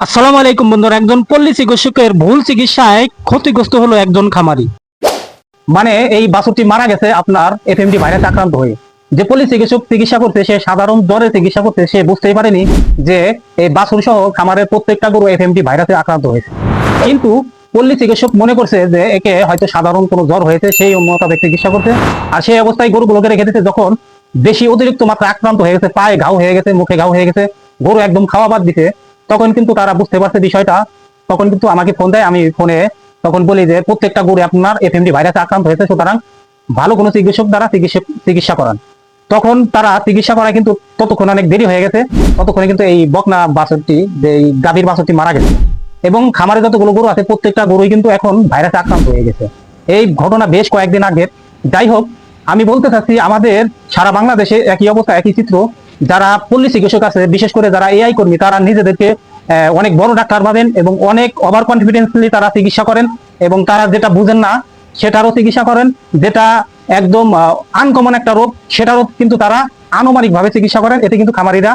আসসালামু আলাইকুম বন্ধুরা। একজন পল্লী চিকিৎসকের ভুল চিকিৎসায় ক্ষতিগ্রস্ত হলো একজন খামারি। মানে এই বাছুরটি মারা গেছে আপনার এফএমডি ভাইরাসে আক্রান্ত হয়ে। যে পল্লী চিকিৎসক চিকিৎসা করতে, সে সাধারণ জ্বরের চিকিৎসা করতে, সে বুঝতেই পারেনি যে এই বাছুর সহ খামারের প্রত্যেকটা গরু এফএমডি ভাইরাসে আক্রান্ত হয়েছে। কিন্তু পল্লী চিকিৎসক মনে করছে যে একে হয়তো সাধারণ কোনো জ্বর হয়েছে, সেই মোতাবেক চিকিৎসা করছে। আর সেই অবস্থায় গরুগুলোকে রেখে দিতে, যখন বেশি অতিরিক্ত মাত্রা আক্রান্ত হয়ে গেছে, পায়ে ঘাও হয়ে গেছে, মুখে ঘাও হয়ে গেছে, গরু একদম খাওয়া বাদ দিতে, তখন কিন্তু তারা বুঝতে পারছে বিষয়টা। তখন কিন্তু আমাকে ফোন দেয়, আমি ফোনে তখন বলি যে প্রত্যেকটা গরু আপনার এফএমডি ভাইরাসে আক্রান্ত হয়েছে, সুতরাং ভালো কোনো চিকিৎসক দ্বারা চিকিৎসা করান। তখন তারা চিকিৎসা করায়, কিন্তু ততক্ষণ অনেক দেরি হয়ে গেছে। ততক্ষণে কিন্তু এই বকনা বাছুরটি, যে এই গাভীর বাছুরটি মারা গেছে, এবং খামারে যতগুলো গরু আছে প্রত্যেকটা গরুই কিন্তু এখন ভাইরাসে আক্রান্ত হয়ে গেছে। এই ঘটনা বেশ কয়েকদিন আগের। যাই হোক, আমি বলতে চাচ্ছি আমাদের সারা বাংলাদেশে একই অবস্থা, একই চিত্র। যারা পল্লী চিকিৎসক আছে, বিশেষ করে যারা এআই কর্মী, তারা নিজেদেরকে অনেক বড় ডাক্তার ভাবেন এবং অনেক ওভার কনফিডেন্সলি তারা চিকিৎসা করেন, এবং তারা যেটা বুঝেন না সেটারও চিকিৎসা করেন। যেটা একদম আনকমন একটা রোগ, সেটারও কিন্তু তারা আনুমানিক ভাবে চিকিৎসা করেন। এতে কিন্তু খামারিরা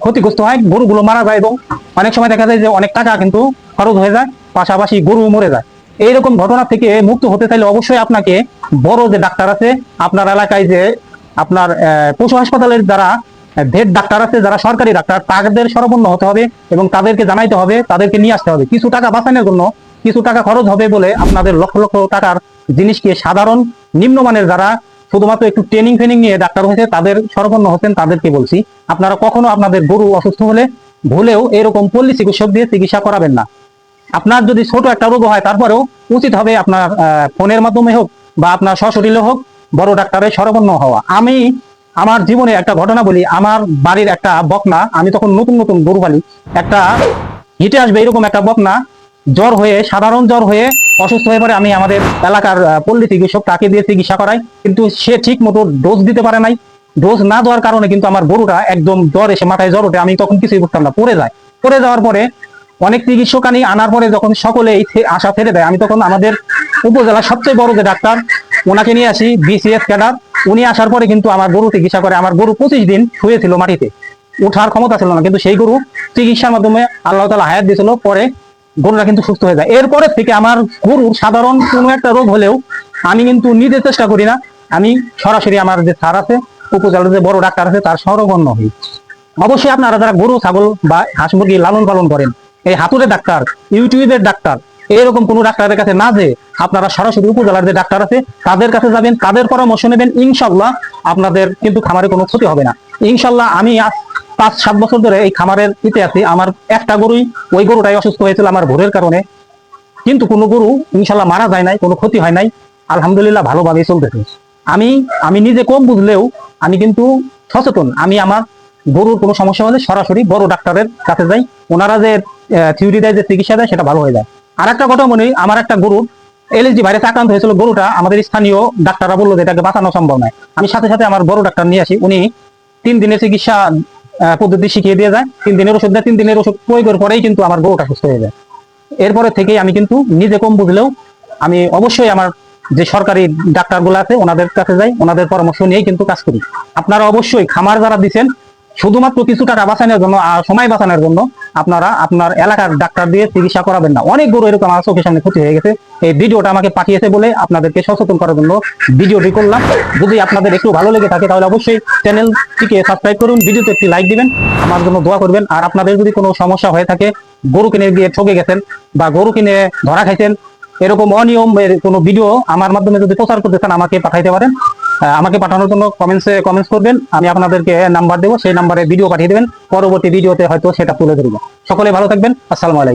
ক্ষতিগ্রস্ত হয়, গরুগুলো মারা যায়, এবং অনেক সময় দেখা যায় যে অনেক টাকা কিন্তু খরচ হয়ে যায়, পাশাপাশি গরু মরে যায়। এইরকম ঘটনা থেকে মুক্ত হতে চাইলে অবশ্যই আপনাকে বড় যে ডাক্তার আছে আপনার এলাকায়, যে আপনার পশু হাসপাতালের যারা ভেট ডাক্তার আছে, যারা সরকারি ডাক্তার, তাদের শরণাপন্ন হতে হবে এবং তাদেরকে জানাইতে হবে, তাদেরকে নিয়ে আসতে হবে। কিছু টাকা বাঁচানোর জন্য কিছু টাকা খরচ হবে বলে আপনাদের লক্ষ লক্ষ টাকার জিনিসকে সাধারণ নিম্নমানের যারা শুধুমাত্র একটু ট্রেনিং ফেনিং নিয়ে ডাক্তার হয়েছে তাদের শরণাপন্ন হচ্ছেন, তাদেরকে বলছি আপনারা কখনো আপনাদের গরু অসুস্থ হলে ভুলেও এরকম পল্লী চিকিৎসক দিয়ে চিকিৎসা করাবেন না। আপনার যদি ছোট একটা রোগ হয়, তারপরেও উচিত হবে আপনার ফোনের মাধ্যমে হোক বা আপনার সশরীরে হোক বড় ডাক্তারের শরণাপন্ন হওয়া। আমি আমার জীবনে একটা ঘটনা বলি। আমার বাড়ির একটা বকনা, আমি তখন নতুন নতুন গরু পালি, একটা হিটে আসবে এরকম একটা বকনা জ্বর হয়ে, সাধারণ জ্বর হয়ে অসুস্থ হয়ে পড়ে। আমি আমাদের এলাকার পল্লী চিকিৎসক, তাকে দিয়ে চিকিৎসা করাই, কিন্তু সে ঠিক মতো ডোজ দিতে পারে নাই। ডোজ না দেওয়ার কারণে কিন্তু আমার গরুটা একদম জ্বর এসে, মাথায় জ্বর ওঠে, আমি তখন কিছুই বুঝতাম না, পড়ে যায়। পড়ে যাওয়ার পরে অনেক চিকিৎসক আনার পরে যখন সকলে এই আশা ছেড়ে দেয়, আমি তখন আমাদের উপজেলার সবচেয়ে বড় যে ডাক্তার, ওনাকে নিয়ে আসি, বিসিএস ক্যাডার। উনি আসার পরে কিন্তু আমার গরু চিকিৎসা করে। আমার গরু 25 দিন শুয়েছিল মাটিতে, ওঠার ক্ষমতা ছিল না, কিন্তু সেই গরু চিকিৎসার মাধ্যমে আল্লাহ তাআলা হায়াত দিয়েছিল। পরে গরুরা কিন্তু সুস্থ হয়ে যায়। এরপরে থেকে আমার গরুর সাধারণ কোনো একটা রোগ হলেও আমি কিন্তু নিজে চেষ্টা করি না, আমি সরাসরি আমার যে স্যার আছে, উপজেলার যে বড় ডাক্তার আছে, তার শরণাপন্ন হই। অবশ্যই আপনারা যারা গরু ছাগল বা হাঁস মুরগি লালন পালন করেন, এই হাতুড়ে ডাক্তার, ইউটিউবের ডাক্তার, এরকম কোনো ডাক্তারের কাছে না যে আপনারা সরাসরি উপজেলার যে ডাক্তার আছে তাদের কাছে যাবেন, তাদের পরামর্শ নেবেন। ইনশাল্লাহ আপনাদের কিন্তু খামারে কোনো ক্ষতি হবে না। ইনশাল্লাহ আমি 5-7 বছর ধরে এই খামারের ইতে আছি। আমার একটা গরুই, ওই গরুটাই অসুস্থ হয়েছিল আমার ভোরের কারণে, কিন্তু কোনো গরু ইনশাল্লাহ মারা যায় নাই, কোনো ক্ষতি হয় নাই, আলহামদুলিল্লাহ ভালোভাবেই চলতেছে। আমি আমি নিজে কম বুঝলেও আমি কিন্তু সচেতন। আমি আমার গরুর কোনো সমস্যা হলে সরাসরি বড় ডাক্তারের কাছে যাই, ওনারা যে থিওরি দেয়, যে চিকিৎসা দেয়, সেটা ভালো হয়ে যায়। আর একটা কথা মনে, আমার একটা গরুর এলএসডি ভাইরাসে আক্রান্ত হয়েছিল। গরুটা আমাদের স্থানীয় ডাক্তাররা বললো যে এটাকে বাঁচানো সম্ভব নয়। আমি সাথে সাথে আমার বড় ডাক্তার নিয়ে আসি, উনি 3 দিনের চিকিৎসা পদ্ধতি শিখিয়ে দিয়ে যায়। 3 দিনের ওষুধ দেয়, 3 দিনের ওষুধ প্রয়োগের পরেই কিন্তু আমার গরুটা সুস্থ হয়ে যায়। এরপরে থেকেই আমি কিন্তু নিজে কম বুঝলেও আমি অবশ্যই আমার যে সরকারি ডাক্তারগুলো আছে ওনাদের কাছে যাই, ওনাদের পরামর্শ নিয়েই কিন্তু কাজ করি। আপনারা অবশ্যই খামার যারা দিচ্ছেন শুধুমাত্র কিছু টাকা বাঁচানোর জন্য আর সময় বাঁচানোর জন্য, আপনারা আপনার এলাকার ডাক্তার দিয়ে চিকিৎসা করাবেন না। অনেক গরু এরকম আমার চোখের সামনে ক্ষতি হয়ে গেছে। এই ভিডিওটা আমাকে পাঠিয়েছে বলে আপনাদেরকে সচেতন করার জন্য ভিডিওটি করলাম। যদি আপনাদের একটু ভালো লেগে থাকে তাহলে অবশ্যই চ্যানেলটিকে সাবস্ক্রাইব করুন, ভিডিওতে একটি লাইক দিবেন, আমার জন্য দোয়া করবেন। আর আপনাদের যদি কোনো সমস্যা হয়ে থাকে, গরু কিনে গিয়ে ঠকে গেছেন বা গরু কিনে ধরা খাইছেন, এরকম অনিয়মের কোনো ভিডিও আমার মাধ্যমে যদি প্রচার করতে চান, আমাকে পাঠাইতে পারেন। আমাকে পাঠানোর জন্য কমেন্টস করবেন, আমি আপনাদেরকে নাম্বার দেবো, সেই নাম্বারে ভিডিও পাঠিয়ে দেবেন। পরবর্তী ভিডিওতে হয়তো সেটা তুলে ধরবো। সকলে ভালো থাকবেন। আসসালামু আলাইকুম।